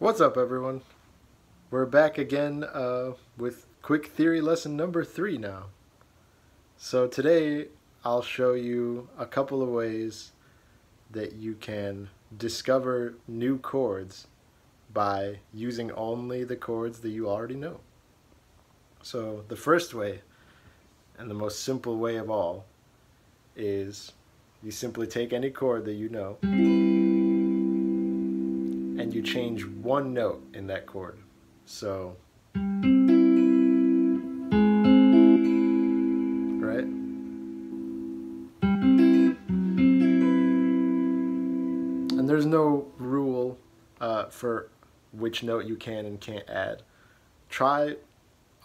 What's up, everyone? We're back again with quick theory lesson number 3 now. So today I'll show you a couple of ways that you can discover new chords by using only the chords that you already know. So the first way, and the most simple way of all, is you simply take any chord that you know and you change one note in that chord. So, right? And there's no rule for which note you can and can't add. Try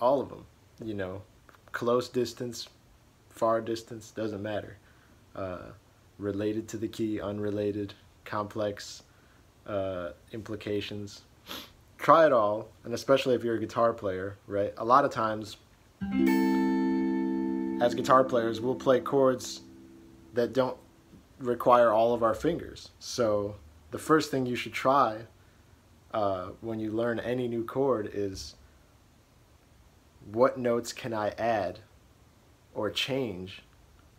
all of them, you know, close distance, far distance, doesn't matter. Related to the key, unrelated, complex implications. Try it all, and especially if you're a guitar player, right? A lot of times, as guitar players, we'll play chords that don't require all of our fingers. So the first thing you should try when you learn any new chord is, what notes can I add or change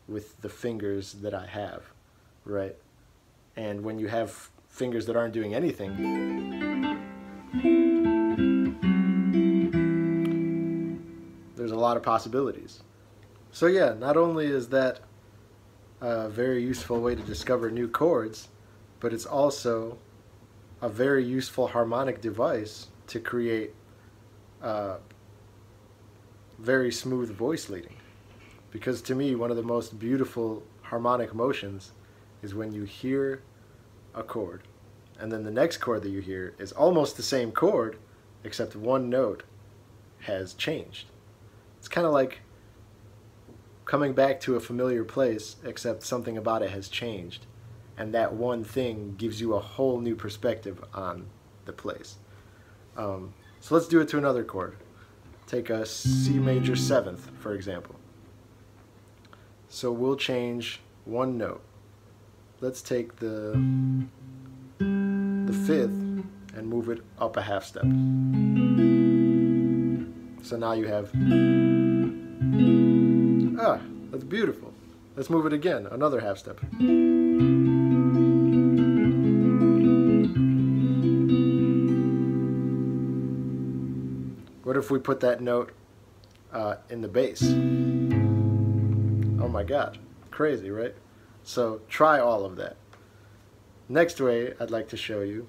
with the fingers that I have, right? And when you have fingers that aren't doing anything, there's a lot of possibilities. So yeah, not only is that a very useful way to discover new chords, but it's also a very useful harmonic device to create very smooth voice leading. Because to me, one of the most beautiful harmonic motions is when you hear a chord, and then the next chord that you hear is almost the same chord, except one note has changed. It's kind of like coming back to a familiar place, except something about it has changed, and that one thing gives you a whole new perspective on the place. So let's do it to another chord. Take a C major 7th, for example. So we'll change one note. Let's take the 5th and move it up a half step. So now you have, that's beautiful. Let's move it again, another half step. What if we put that note in the bass? Oh my God, crazy, right? So try all of that. Next way I'd like to show you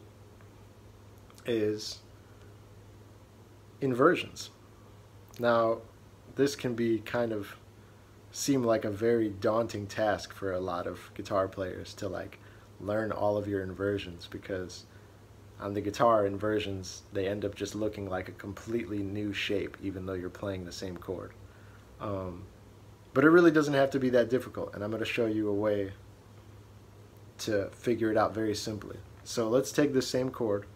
is inversions. Now, this can be seem like a very daunting task for a lot of guitar players to learn all of your inversions, because on the guitar, inversions, they end up just looking like a completely new shape even though you're playing the same chord. But it really doesn't have to be that difficult, and I'm going to show you a way to figure it out very simply. So let's take this same chord.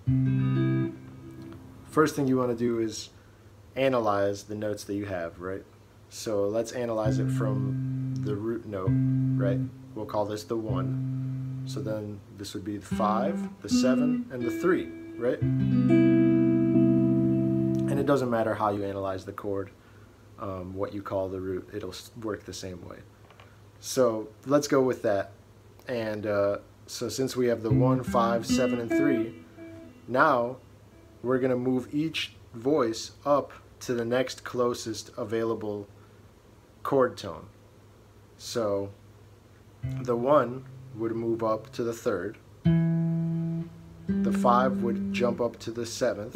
First thing you want to do is analyze the notes that you have, right? So let's analyze it from the root note, right? We'll call this the 1. So then this would be the 5, the 7, and the 3, right? And it doesn't matter how you analyze the chord, what you call the root, it'll work the same way. So let's go with that. And so since we have the 1, 5, 7, and 3, now we're going to move each voice up to the next closest available chord tone. So the 1 would move up to the 3rd, the 5 would jump up to the 7th,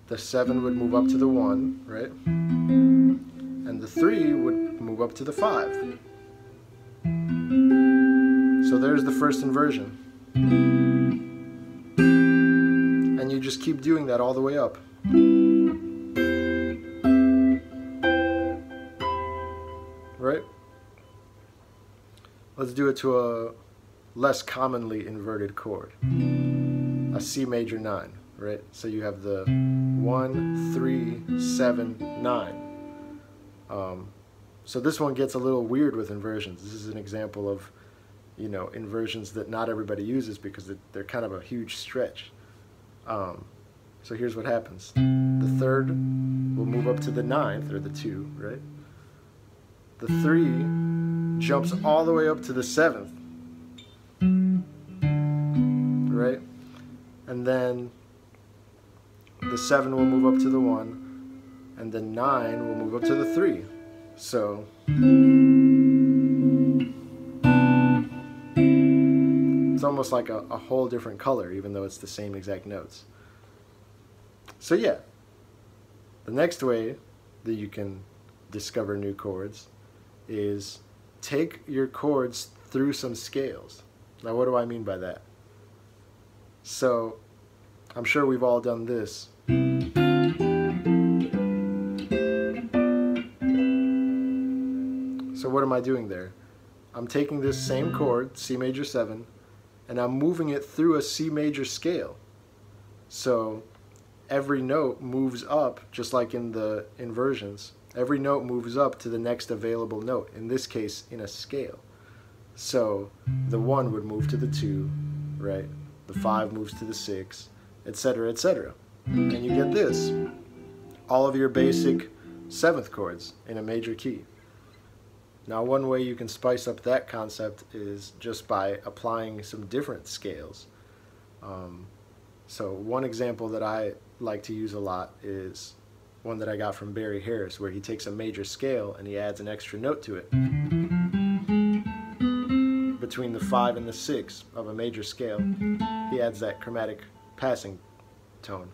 the 7 would move up to the 1, right? And the 3 would move up to the 5. So there's the first inversion. And you just keep doing that all the way up. Right? Let's do it to a less commonly inverted chord. A C major 9, right? So you have the 1, 3, 7, 9. So this one gets a little weird with inversions. This is an example of inversions that not everybody uses because they're kind of a huge stretch. So here's what happens. The third will move up to the ninth, or the 2, right? The 3 jumps all the way up to the 7th, right? And then the 7 will move up to the 1, and the 9 will move up to the 3. So it's almost like a whole different color, even though it's the same exact notes. So yeah, the next way that you can discover new chords is take your chords through some scales. Now, what do I mean by that? So I'm sure we've all done this. So what am I doing there? I'm taking this same chord, C major 7, and I'm moving it through a C major scale. So every note moves up, just like in the inversions. Every note moves up to the next available note, in this case in a scale. So the 1 would move to the 2, right? The 5 moves to the 6, etc., etc. And you get this. All of your basic 7th chords in a major key. Now, one way you can spice up that concept is just by applying some different scales. So one example that I like to use a lot is one that I got from Barry Harris, where he takes a major scale and he adds an extra note to it. Between the 5 and the 6 of a major scale, he adds that chromatic passing tone.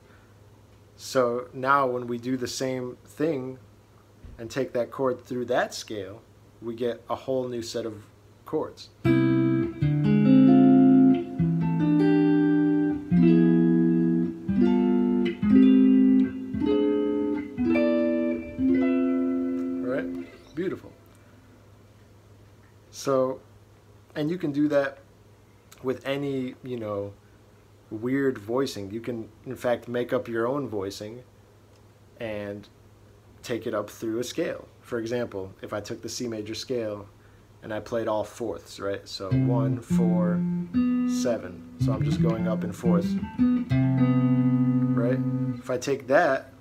So now when we do the same thing and take that chord through that scale, we get a whole new set of chords. Right? Beautiful. So, and you can do that with any, weird voicing. You can, in fact, make up your own voicing and take it up through a scale. For example, if I took the C major scale and I played all fourths, right? So 1, 4, 7. So I'm just going up in fourths, right? If I take that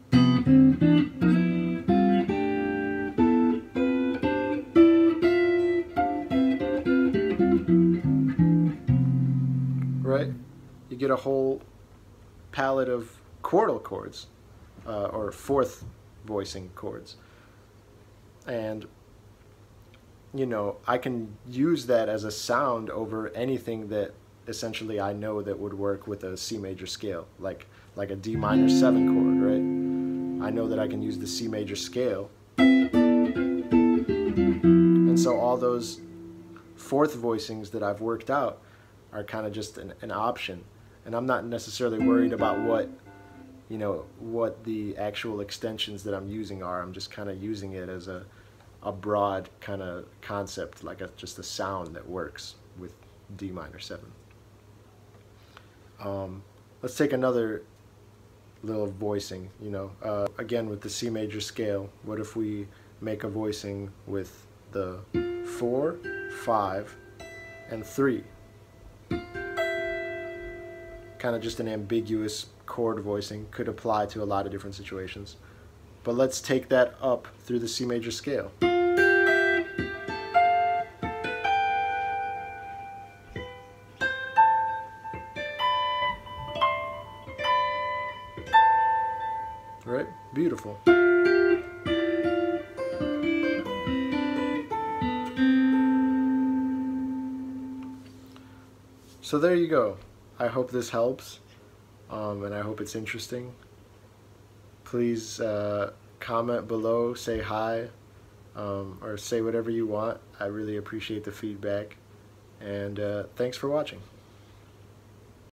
right, you get a whole palette of chordal chords, or fourth voicing chords. And I can use that as a sound over anything that essentially I know that would work with a C major scale, like a D minor 7 chord, right? I know that I can use the C major scale, and so all those fourth voicings that I've worked out are kind of just an option, and I'm not necessarily worried about what the actual extensions that I'm using are. I'm just kind of using it as a broad kind of concept, like just a sound that works with D minor 7. Let's take another little voicing, again with the C major scale. What if we make a voicing with the 4, 5, and 3? Kind of just an ambiguous chord voicing, could apply to a lot of different situations. But let's take that up through the C major scale. Right? Beautiful. So there you go. I hope this helps, and I hope it's interesting. Please comment below, say hi, or say whatever you want. I really appreciate the feedback, and thanks for watching.